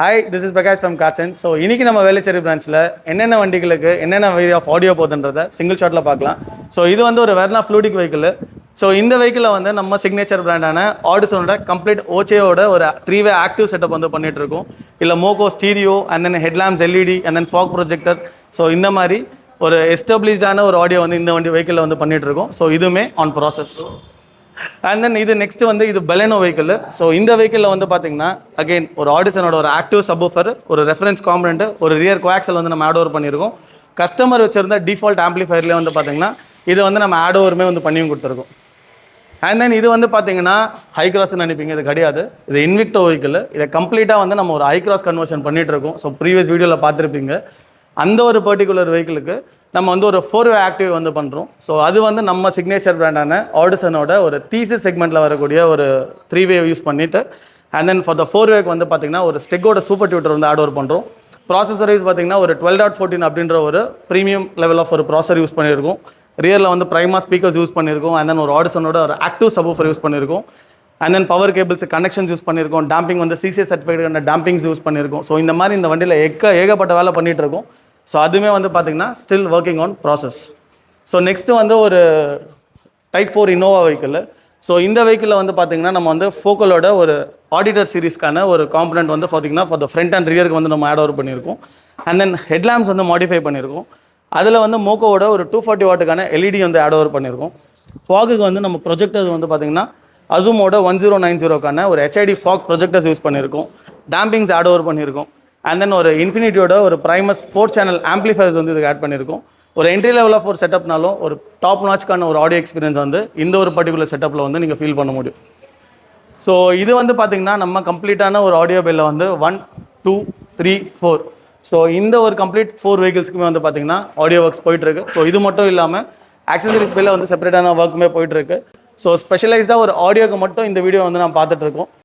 Hi, this is Prakash from CarSense. So, இன்னைக்கு நம்ம வேலைச்சேரி பிரான்ச்சில் என்னென்ன வண்டிகளுக்கு என்னென்ன வே ஆஃப் ஆடியோ போகுதுன்றதை சிங்கிள் ஷாட்டில் பார்க்கலாம். ஸோ இது வந்து ஒரு வெர்னா ஃப்ளூடிக் வெஹிக்கிள். ஸோ இந்த வெஹிக்கிளில் வந்து நம்ம சிக்னேச்சர் பிராண்டான ஆடிசனோட கம்ப்ளீட் ஓச்சேயோட ஒரு 3-வே ஆக்டிவ் செட்டப் வந்து பண்ணிட்டு இருக்கோம். இல்லை மோகோ stereo and then headlamps LED and then fog projector. So இந்த மாதிரி ஒரு எஸ்டாப்ளிஷ்டான ஒரு ஆடியோ வந்து இந்த வெஹிக்கிளில் வந்து பண்ணிட்டு இருக்கோம். ஸோ இதுவுமே ஆன் ப்ராசஸ். அண்ட் தென் இது நெக்ஸ்ட் வந்து இது பெலனோ வெஹிக்கிள். ஸோ இந்த வெஹிக்கிளில் வந்து பார்த்தீங்கன்னா அகைன் ஒரு ஆடிசனோட ஒரு ஆக்டிவ் சப்வூஃபர், ஒரு ரெஃபரன்ஸ் காம்பனண்ட், ஒரு ரியர் கோஆக்சல் வந்து நம்ம ஆட் ஓவர் பண்ணியிருக்கோம். கஸ்டமர் வச்சிருந்த டிஃபால்ட் ஆம்பிளிஃபயர்லேயே வந்து பார்த்தீங்கன்னா இது வந்து நம்ம ஆட் ஓவருமே வந்து பண்ணியும் கொடுத்துருக்கோம். அண்ட் தென் இது வந்து பார்த்தீங்கன்னா ஹை கிராஸ்ன்னு நினைப்பீங்க, இது கிடையாது. இது இன்விக்டோ வெஹிக்கிள். இதை கம்ப்ளீட்டாக வந்து நம்ம ஒரு ஹை கிராஸ் கன்வர்ஷன் பண்ணிட்டு இருக்கோம். ஸோ ப்ரீவியஸ் வீடியோவில் பார்த்துருப்பீங்க. அந்த ஒரு பர்டிகுலர் வெஹிக்கிளுக்கு நம்ம வந்து ஒரு 4-வே ஆக்டிவ் வந்து பண்ணுறோம். ஸோ அது வந்து நம்ம சிக்னேச்சர் பிராண்டான ஆடிசனோட ஒரு தீசிஸ் செக்மெண்ட்டில் வரக்கூடிய ஒரு 3-வே யூஸ் பண்ணிவிட்டு அண்ட் தென் ஃபார் த 4-வேக்கு வந்து பார்த்திங்கன்னா ஒரு ஸ்டெக்கோட சூப்பர் டியூட்டர் வந்து ஆட் ஓவர் பண்ணுறோம். ப்ராசஸர் வைஸ் பார்த்திங்கன்னா ஒரு 12.14 அப்படின்ற ஒரு ப்ரீமியம் லெவல் ஆஃப் ஒரு ப்ராசர் யூஸ் பண்ணியிருக்கோம். ரியரில் வந்து ப்ரைமா ஸ்பீக்கர்ஸ் யூஸ் பண்ணியிருக்கோம். அண்ட் தென் ஒரு ஆடிசனோட ஒரு ஆக்டிவ் சப்வூஃபர் யூஸ் பண்ணியிருக்கோம். And then power cables connections use பண்ணியிருக்கோம். டேம்பிங் வந்து சிசிஏ சர்டிஃபைடு டேம்பிங்ஸ் யூஸ் பண்ணியிருக்கோம். ஸோ இந்த மாதிரி இந்த வண்டியில் ஏகப்பட்ட வேலை பண்ணிகிட்டு இருக்கோம். ஸோ அதுவுமே வந்து பார்த்திங்கன்னா still working on process. So next வந்து ஒரு டைப் 4 இனோவா வெஹிக்கிள். ஸோ இந்த வெஹிக்கிளில் வந்து பார்த்திங்கன்னா நம்ம வந்து ஃபோக்கலோட ஒரு ஆடிட்டர் சீரிஸ்க்கான ஒரு காம்பனண்ட் வந்து பார்த்திங்கன்னா ஃபார் த ஃப்ரண்ட் அண்ட் ரியருக்கு வந்து நம்ம ஆட் ஓவர் பண்ணியிருக்கோம். அண்ட் தென் ஹெட்லாம்ப்ஸ் வந்து மாடிஃபை பண்ணியிருக்கோம். அதில் வந்து மோகோவோட ஒரு 240 வாட்டுக்கான எல்இடி வந்து ஆட் ஓவர் பண்ணியிருக்கோம். ஃபாகுக்கு வந்து நம்ம ப்ரொஜெக்டர்ஸ் வந்து பார்த்திங்கன்னா அசூமோட 1090க்கான ஒரு ஹெச்ஐடி ஃபாக் ப்ரொஜெக்டர்ஸ் யூஸ் பண்ணியிருக்கோம். டேம்பிங்ஸ் ஆட் ஓவர் பண்ணியிருக்கோம். அண்ட் தென் ஒரு இன்ஃபினிட்டியோட ஒரு ப்ரைமஸ் 4 சேனல் ஆம்பிளிஃபயர்ஸ் வந்து இதுக்கு ஆட் பண்ணியிருக்கோம். ஒரு என்ட்ரி லெவல் ஆஃப் ஒரு செட்டப்னாலும் ஒரு டாப் நாட்ச்க்கான ஒரு ஆடியோ எக்ஸ்பீரியன்ஸ் வந்து இந்த ஒரு பர்டிகுலர் செட்டப்பில் வந்து நீங்கள் ஃபீல் பண்ண முடியும். ஸோ இது வந்து பார்த்திங்கன்னா நம்ம கம்ப்ளீட்டான ஒரு ஆடியோ பில்லில் வந்து 1, 2, 3, 4. ஸோ இந்த ஒரு கம்ப்ளீட் 4 வெஹிக்கிள்ஸ்க்குமே வந்து பார்த்திங்கன்னா ஆடியோ ஒர்க்ஸ் போயிட்டுருக்கு. ஸோ இது மட்டும் இல்லாமல் ஆக்சசரிஸ் பில்லில் வந்து செப்பரேட்டான ஒர்க்குமே போயிட்டுருக்கு. ஸோ ஸ்பெஷலைஸ்டாக ஒரு ஆடியோக்கு மட்டும் இந்த வீடியோ வந்து நான் பார்த்துட்ருக்கோம்.